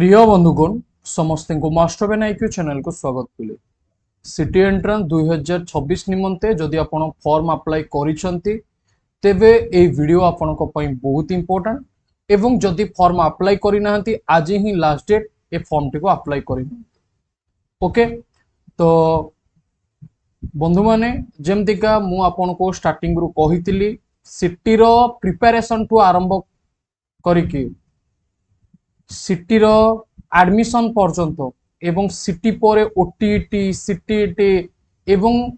प्रिय बंधुगण समस्त को मास्टर आईक्यू चैनल को स्वागत कले। सिटी एंट्रांस 2026 निमंते जदि आपण फॉर्म अप्लाई करिसंती तेबे ए वीडियो आपण को पई बहुत इंपोर्टेंट एवं जदि फॉर्म अप्लाई करि नाहंती आज ही लास्ट डेट ए फॉर्म टी को अप्लाई करि। ओके तो बंधु माने जेमतिका मु आपण को स्टार्टिंग रु कहितली सिटी रो प्रिपरेशन टू आरंभ करिकि सिटी रो एडमिशन पर्यंत एवं सिटी परे ओटीटी सीटीटी एवं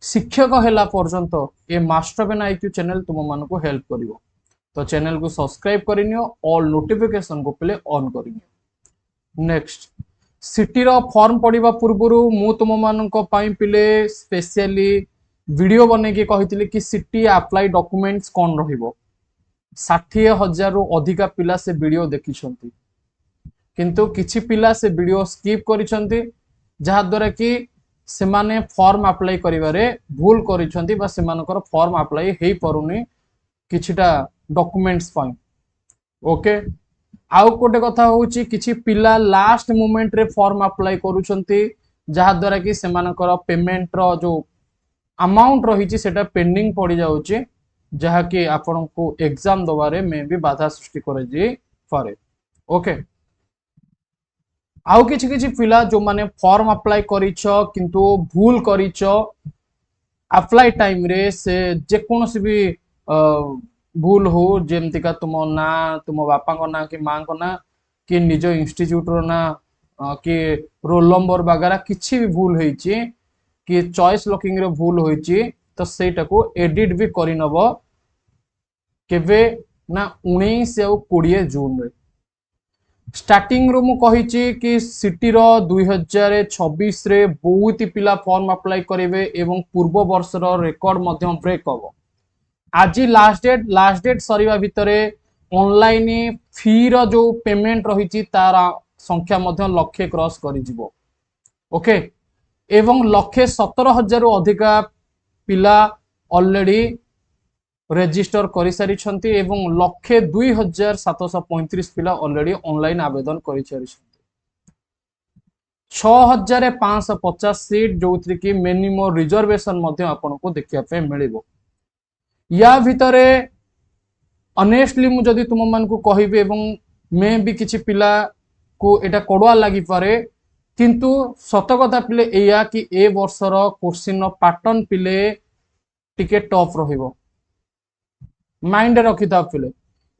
शिक्षक हैला पर्यंत ए मास्टर आईक्यू चैनल तुम मान को हेल्प करिवो। तो चैनल को सब्सक्राइब करिनियो, ऑल नोटिफिकेशन को पहले ऑन करिनियो। नेक्स्ट सिटी रो फॉर्म पढ़िबा पूर्वरु मु तुम मान को पई पिले स्पेशली वीडियो बने के कहितले कि सिटी अप्लाई डॉक्यूमेंट्स कोन रहिबो। 60,000 रु अधिका पिला से वीडियो देखिसंती किंतु किछि पिला से वीडियो स्किप करिसंती जहा द्वारा कि सेमाने फॉर्म अप्लाई करिवारे भूल करिसंती बा सेमानकर फॉर्म अप्लाई हेई परुनी किछिटा डॉक्यूमेंट्स पई। ओके आउ कोटे कथा होउची किछि पिला लास्ट मोमेंट रे फॉर्म अप्लाई करूछंती जहा द्वारा कि सेमानकर पेमेंट रो जो अमाउंट रहिची सेटा पेंडिंग पड़ी जाउची जहा कि आपन को एग्जाम दबारे में भी बाधा सृष्टि करे जी पारे। ओके आउ किछि किछि पिला जो माने फॉर्म अप्लाई करिछ किंतु भूल करिछ अप्लाई टाइम रे से जे कोनोसी भी भूल हो जेमति का तुम ना तुम बापा को ना कि मां को ना कि निज इंस्टीट्यूट रो ना कि रोल नंबर वगैरह किछि भी भूल होईची कि चॉइस लॉकिंग रे भूल होईची तो सेटा को एडिट भी करि नबो केबे ना 19 और 20 जून रे। स्टार्टिंग रो मु कहिची कि सिटी रो 2026 रे बहुत ही पिला फॉर्म अप्लाई करिवे एवं पूर्व वर्ष रो रिकॉर्ड मध्य ब्रेक हबो। आज लास्ट डेट सरीवा भितरे ऑनलाइन फी रो जो पेमेंट रहिची तार संख्या मध्य लक्षे क्रॉस करि जिवो। ओके एवं 1,17,000 रु अधिका पिला ऑलरेडी रेजिस्टर करि सारिछंती एवं 1,02,735 पिला ऑलरेडी ऑनलाइन आवेदन करि सारिछंती। 6,550 सीट जोथि कि मिनिमम रिजर्वेशन मध्य आपन को देखिया पे मिलिबो। या भितरे ऑनेस्टली मु जदी तुम मन को कहिबे एवं मैं भी किछि पिला को एटा कोडवा लागि पारे किंतु सत कथा पिले एया कि ए वर्षर क्वेश्चन पैटर्न पिले टिके टफ रहिबो माइंड रखि था पिले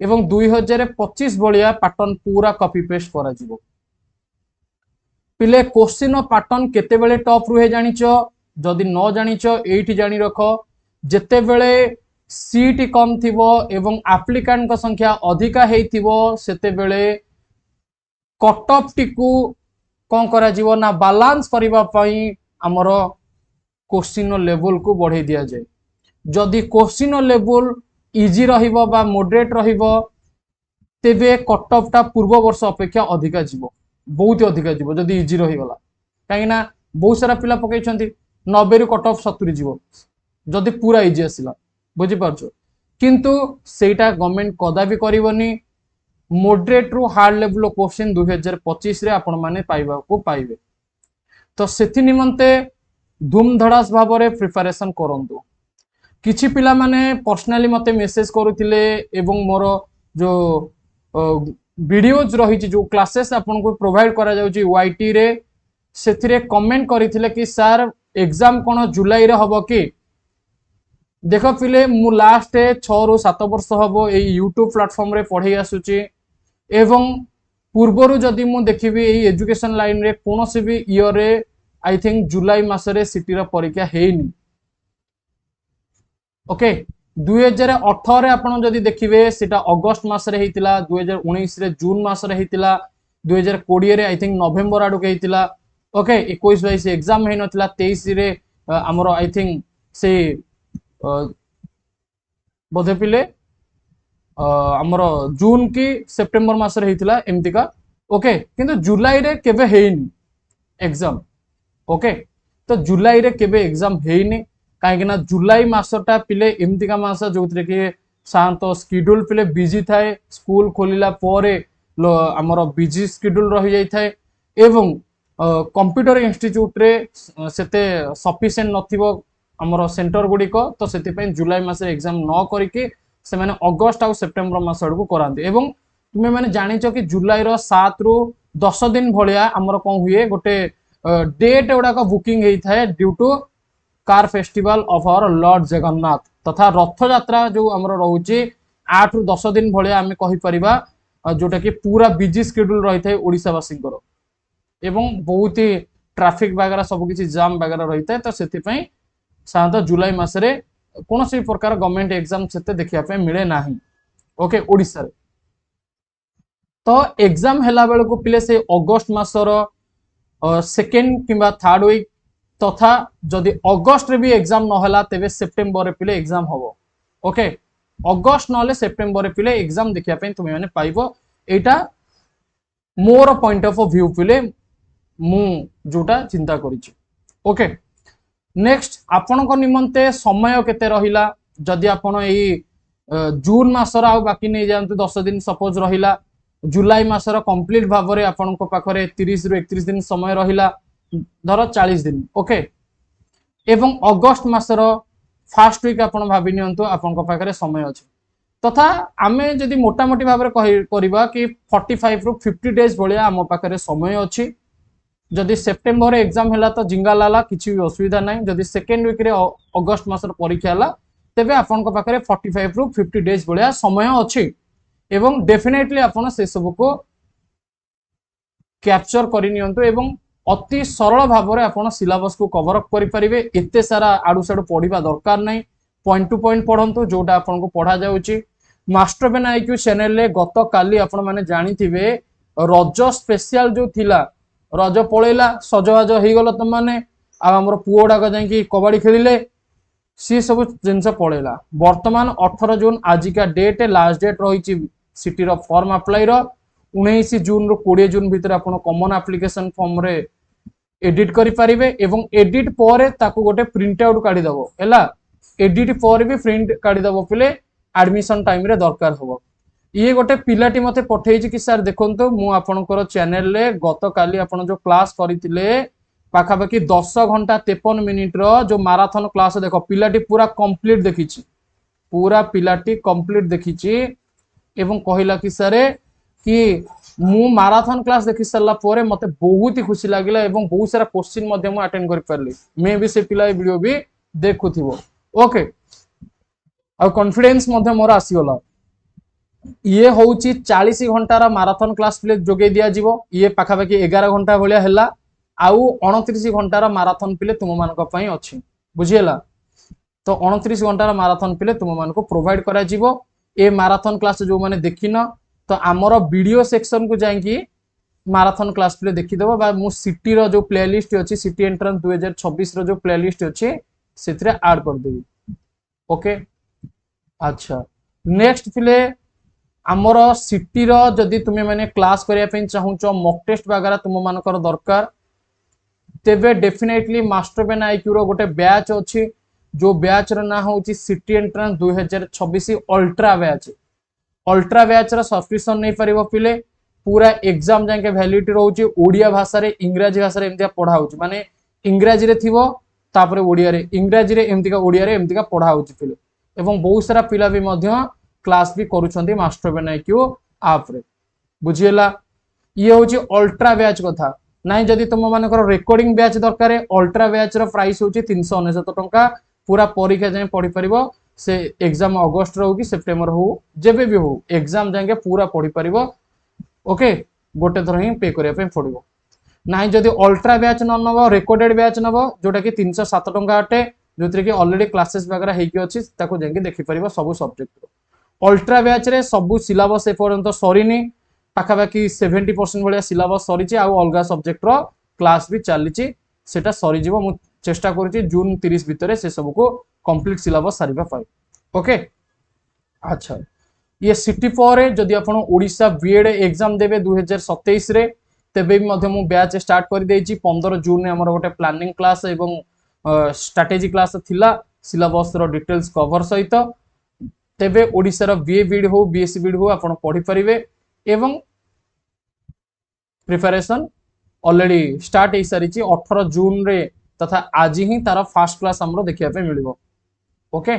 एवं 2025 बलिया पैटर्न पूरा कॉपी पेस्ट करा जिवो। पिले क्वेश्चन पैटर्न केते बेले टफ रुहे जानिचो जदी न जानिचो एठी जानि रखो जेते बेले सीट कम थिबो एवं एप्लिकेंट का संख्या अधिका हेइथिबो सेते बेले कट ऑफ टिकू कोन करा जीवो ना बैलेंस करिबा पई हमर क्वेश्चन लेवल को बढ़े दिया जाय। जदी क्वेश्चन लेवल इजी रहिबो बा मॉडरेट रहिबो तेबे कट ऑफ टा पूर्व वर्ष अपेक्षा अधिका जीवो बहुत अधिका जीवो जदी इजी रहिगला काईना बहुत सारा पिला पकै छंती 90 रु कट ऑफ 70 जीवो जदी पूरा इजी आसिला बुझी पारछो किंतु सेटा गवर्नमेंट कदा भी करिवनी मॉडरेट रु हार्ड लेवल क्वेश्चन 2025 रे आपण माने पाइबा को पाइबे। तो सेथि निमंते धूमधड़ास भाव रे प्रिपरेशन करंतु। किछि पिला माने पर्सनली मते मेसेज करूथिले एवं मोर जो वीडियोज रही जो क्लासेस आपन को प्रोवाइड करा जाउची वाईटी रे सेथिरे कमेंट करिथिले कि सर एग्जाम कोन जुलाई रे हबो कि देखो पिले मु लास्ट 6 रु 7 वर्ष हबो ए यूट्यूब प्लेटफॉर्म रे पढै आसुची एवं पूर्वरु जदि मु देखिबी ए एजुकेशन लाइन रे कोनोसी भी ईयर रे आई थिंक जुलाई मास रे सिटी रा परीक्षा हेइनी। ओके 2018 रे आपण जदि देखिबे सेटा अगस्त मास रे हेतिला 2019 रे जून मास रे हेतिला 2020 रे आई थिंक नवेम्बर आडो के हेतिला। ओके 21-22 एग्जाम हे नथिला 23 रे हमरो आई थिंक से बोधे पिले हमरो जून की सितंबर मास रे हेतिला एमतिका। ओके किंतु जुलाई रे केबे हेइनी एग्जाम। ओके तो जुलाई रे केबे एग्जाम हेइनी कहीं जुलाई मासटा पिले एमतिका मास जो कि शांत स्केड्यूल पिले बिजी थाए स्कूल खोलिला परे आमर बिजी स्केड्यूल रही जाई थाए एवं कंप्यूटर इंस्टीट्यूट रे सेते सफिशिएंट नथिबो आमर सेंटर गुड़िक तो से जुलाई मास एग्जाम न करके से माने अगस्त आ सेप्टेम्बर मास आड़ को कराते एवं तुम्हें मैंने जानिच कि जुलाई 7 रु 10 दिन भाया आमर कौन हुए गोटे डेट गुड़ाक बुकिंग होता है due to car festival of our lord Jagannath तथा रथ यात्रा जो आमर रोचे 8 रु 10 दिन भाया आम कहीपर जोटा कि पूरा बिजी स्केड्यूल रही है ओडावासी एवं बहुत ही ट्रैफिक वगैरह सबकि जाम वगैरह रही है तो से साधारणतः जुलाई मसरे कौन सी प्रकार गवर्नमेंट एग्जाम से देखा मिले ना ओके ओडिशा रे तो एग्जाम हैला बेल को पिले से अगस्त मासर सेकेंड किंबा थर्ड वीक तथा जदि अगस्त रे भी एग्जाम नहला तेबे सेप्टेम्बर रे पिले एग्जाम हबो ओके अगस्त नहले सेप्टेम्बर रे पिले एग्जाम देखिया पे तुमे माने पाइबो एटा मोर पॉइंट ऑफ व्यू पिले मु जोटा चिंता करिछि ओके नेक्स्ट आपण को निमंते समय केते रहिला जदि आपण एई जून मासर आ बाकी नै जानते 10 दिन सपोज रहिला जुलाई मासर कंप्लीट भाव में आपण पाखरे 30 रु 31 दिन समय रहिला धर 40 दिन ओके एवं अगस्त मासर फास्ट वीक आपण भाबी नियंतु आपण पाखरे समय अछि तथा आमे जदि मोटामोटी भाव में करिबा कि 45 रु 50 डेज भलिया आम पाखरे समय अछि जदि सेप्टेम्बर एग्जाम हैला तो जिंगा लाला किछि भी असुविधा नाही जदि सेकेंड वीक रे अगस्त मासर परीक्षा हैला तेबे आपण पाखरे 45 रु 50 डेज भलिया समय अछि एवं डेफिनेटली आपण से सब को कैप्चर करि नियंतु एवं अति सरल भाव में आपण सिलेबस को कवर अप करि परिबे एते सारा आडू साडू पढिबा दरकार नाही पॉइंट टू पॉइंट पढंतु जोटा आपण को पढा जाउची मास्टर बेन आईक्यू चैनल रे गत काली आपण माने जानिथिबे रज स्पेशल जो थिला रज पळेला सजवाज हेई गलो त माने आ हमर पुओडा का जाई कि कबड्डी खेलिले सी सब जिनस पळेला वर्तमान 18 जून आज का डेट लास्ट डेट रही सिटी रो फॉर्म अप्लाई रो 19 जून रो 20 जून भीतर आपण कॉमन एप्लिकेशन फॉर्म रे एडिट करि परिबे एवं एडिट परे ताको गोटे प्रिंट आउट काढी दबो हैला एडिट परे भी प्रिंट काढी दबो पिले एडमिशन टाइम रे दरकार होबो ये गोटे पिलाटी मते पठेइछि कि सर देखंतो मु आपनकर चैनल रे गत काली आपण जो क्लास करितिले पाखापाखि 10 घंटा 53 मिनिट रो जो माराथन क्लास देखो पिलाटी पूरा कंप्लीट देखिछि पूरा पिलाटी कंप्लीट देखिछि एवं कहिला कि सर कि मु माराथन क्लास देखि सरला परे मते बहुत ही खुशी लागिला एवं बहुत सारा क्वेश्चन मध्ये मु अटेंड करि परली मे भी से पिला वीडियो भी देखुथिबो ओके आ कॉन्फिडेंस मध्ये मोर आसी गला ये होउची 40 घंटार माराथन क्लास प्ले जोगे दिया जीवो ये पाखापाखि 11 घंटा भलिया हैला आउ 29 घंटार माराथन पिले तुम मानक पई अछि बुझियला तो 29 घंटार माराथन पिले तुम मानको प्रोवाइड करा जीवो ए माराथन क्लास जो माने देखिन तो आमर वीडियो सेक्शन को जाई माराथन क्लास प्ले देखि देबो बा मु सिटी रो जो प्लेलिस्ट अछि सिटी एंट्रेंस 2026 रो जो प्लेलिस्ट अछि सेतरे ऐड कर देबी ओके अच्छा नेक्स्ट पिले आमर सिटी रो जदी तुमे माने क्लास करिया पे चाहूचो मॉक टेस्ट वगैरह तुम मानकर दरकार तेबे डेफिनेटली मास्टर बेन आईक्यू रो गोटे बैच अछि जो बैच रो ना होची सिटी एंट्रेंस 2026 अल्ट्रा बैच रो सब्सक्रिप्शन नै परिबो पिले पूरा एग्जाम जाके वैलिडिटी रहउची ओडिया भाषा रे इंग्रजी भाषा रे एमतिया पढा होची माने इंग्रजी रे थिबो तापरे ओडिया रे इंग्रजी रे एमतिका ओडिया रे एमतिका पढा होची पिले एवं बहुत सारा पिला भी मध्य क्लास भी करूछंती मास्टर बेन आईक्यू ऐप रे बुझियला ये होची अल्ट्रा बैच कथा नाइ जदि तुम मानकर रेकॉर्डिंग बैच दरकार अल्ट्रा बैच रो प्राइस होची 399 टंका पूरा परीक्षा जाय पढी परिबो से एग्जाम अगस्त रो कि सेप्टेम्बर हो जेबे भी हो एग्जाम जाके पूरा पढी परिबो ओके गोटे थर ही पे करिया पे पड़िबो नाइ जदि अल्ट्रा बैच न नबो रेकॉर्डेड बैच नबो जोटा कि 307 टंका अटे जोतरे कि ऑलरेडी क्लासेस वगैरह हेकी अछि ताको जाके देखि परिबो सब सब्जेक्ट अल्ट्रा बैच रे सब सिलेबस ए पर्यंत सरीनी पाखापाखि 70% भलिया सिलेबस सरीची आ अलगा सब्जेक्ट रो क्लास भी चलीची सेटा सरी जीवो मु चेष्टा करूची जून 30 भितरे से सब को कंप्लीट सिलेबस सारिबा पाई ओके अच्छा ये सिटी परे जदि आपण ओडिशा बीएड एग्जाम देबे 2027 रे तेबे भी मध्य मु बैच स्टार्ट कर देइची 15 जून ने हमर गोटे प्लानिंग क्लास एवं स्ट्रेटेजी क्लास थिला सिलेबस रो डिटेल्स कवर सहित तेबे ओडिसा रो बीए बीड हो बीएससी बीड हो आपण पढी परिबे एवं प्रिपरेशन ऑलरेडी स्टार्ट हो सारी 18 जून रे तथा आज ही तार फास्ट क्लास हमरो देखिया पे मिलिबो। ओके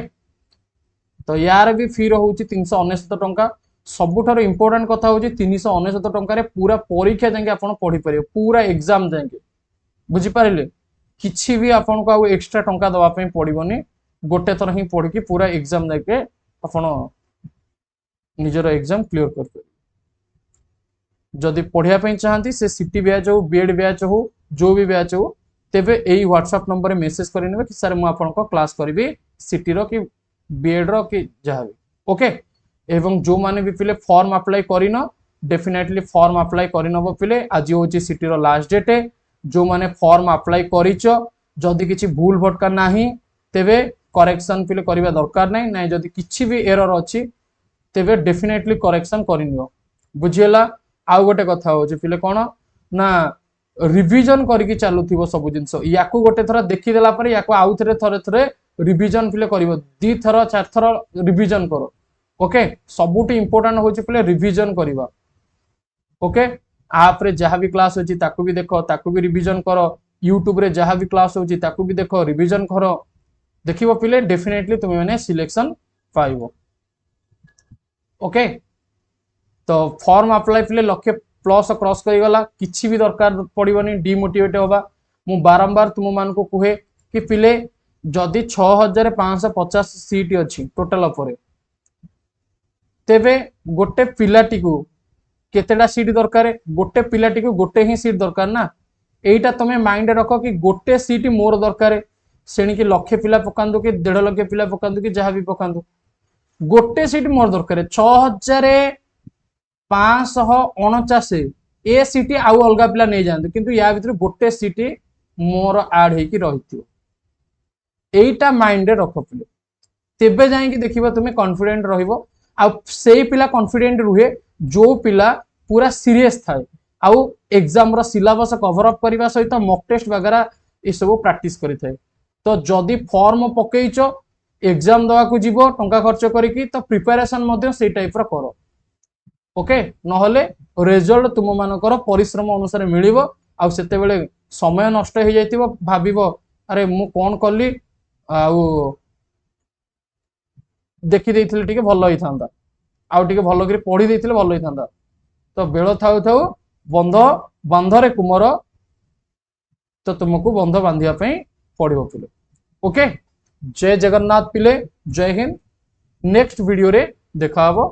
तो यार भी फी रोचे 399 टंका। सबुठार इंपोर्टेंट कथा हूँ 399 टंकार पूरा परीक्षा जाके आप पढ़ी पारे पूरा एग्जाम जाके बुझीपारे किसी भी आपन को एक्स्ट्रा टंका दवाई पड़ोनी गोटे थर ही पढ़ की पूरा एग्जाम जाके आप निजर एग्जाम क्लियर कर जदि पढ़ाई चाहती से सिटी बैच हो बीएड बैच हो जो भी बैच हो तेबे यही व्हाट्सएप नंबर मेसेज करेंगे कि सर मुझे क्लास करी सिटी रो कि बीएड रो कि जहाँ भी ओके। एवं जो माने भी पिले फॉर्म अप्लाई करिन डेफिनेटली फॉर्म अप्लाई करिनबो पिले आज होची सिटी रो लास्ट डेट है। जो माने फॉर्म अप्लाई करिचो जदि किछि भूल भटका नाही तेबे करेक्शन पिले करिबा दरकार नाही नाही जदि किछि भी एरर अछि तेबे डेफिनेटली करेक्शन करिनियो बुझियला। आउ गोटे कथा होची पिले कोन ना रिवीजन करके चलुथिबो सब जिंस याकू गोटे थरा देखि देला पर याकू आउ थरे थरे थरे रिवीजन पिले करिवो दी थरा चार थरा रिवीजन करो ओके। सबुठ इंपोर्टेंट होची पिले रिवीजन करिवा ओके। आप रे जहाँ भी क्लास होची ताकू भी देखो ताकू भी रिवीजन करो यूट्यूब रे जहाँ भी क्लास होची ताकू भी देखो रिवीजन करो देखिबो पिले डेफिनेटली तुम माने सिलेक्शन पाइबो ओके। तो फॉर्म अप्लाई पिले लक्ष्य प्लस क्रॉस करी गला किछि भी दरकार पड़िबनी डिमोटिवेट होबा मु बारंबार तुम मान को कहे कि पिले जदि 6550 सीट अछि टोटल उपरे तेबे गोटे पिलाटी को केतेटा सीट दरकार गोटे पिलाटी को गोटे ही सीट दरकार ना एटा तमे माइंड रख कि गोटे सीट मोर दरकार सेणी कि लक्षे पिला पकांदु कि 1.5 लाख पिला पकांदु कि जहाँ भी पकांदु गोटे सीट मोर दरकार 6549 ए सीट आउ अलग पिला नहीं जाते किंतु या भीतर गोटे सीट मोर ऐड होकी रही एटा माइंड रख पिले तेबे जाइए देखिबा तुम कॉन्फिडेंट रहिबो आ सेई पिला कॉन्फिडेंट रुहे जो पिला पूरा सीरियस थाए आउ एग्जाम रो सिलेबस कवर अप करबा सहित मॉक टेस्ट वगैरह ए सब प्रैक्टिस करि थाए। तो जदि फॉर्म पकेइचो एग्जाम दवा को जीवो टंका खर्च करिकी तो प्रिपरेशन मध्य से टाइप रो करो ओके नहले रिजल्ट तुम मानकर परिश्रम अनुसार मिलिबो आ सेते बेले समय नष्ट हो जाइतिबो भाबिबो अरे मु कोन कली आउ देखि देइथिले टिके भलो होई थांदा आउ टिके भलो करी पढ़ी देइथिले भलो होई थांदा। तो बेଳ थाउ थाउ बंध बंधरे कुमर तो तुमको बंध बांधिया पई पड़िबो पिले ओके। जय जगन्नाथ पिले जय हिंद। नेक्स्ट वीडियो रे देखा हबो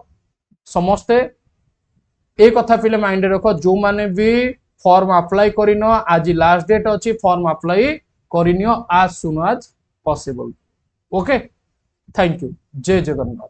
समस्ते ए कथा पिले माइंड रखो जो माने भी फॉर्म अप्लाई करिनो आज लास्ट डेट अछि फॉर्म अप्लाई करिनियो as soon as possible okay. Thank you जय जगन्नाथ।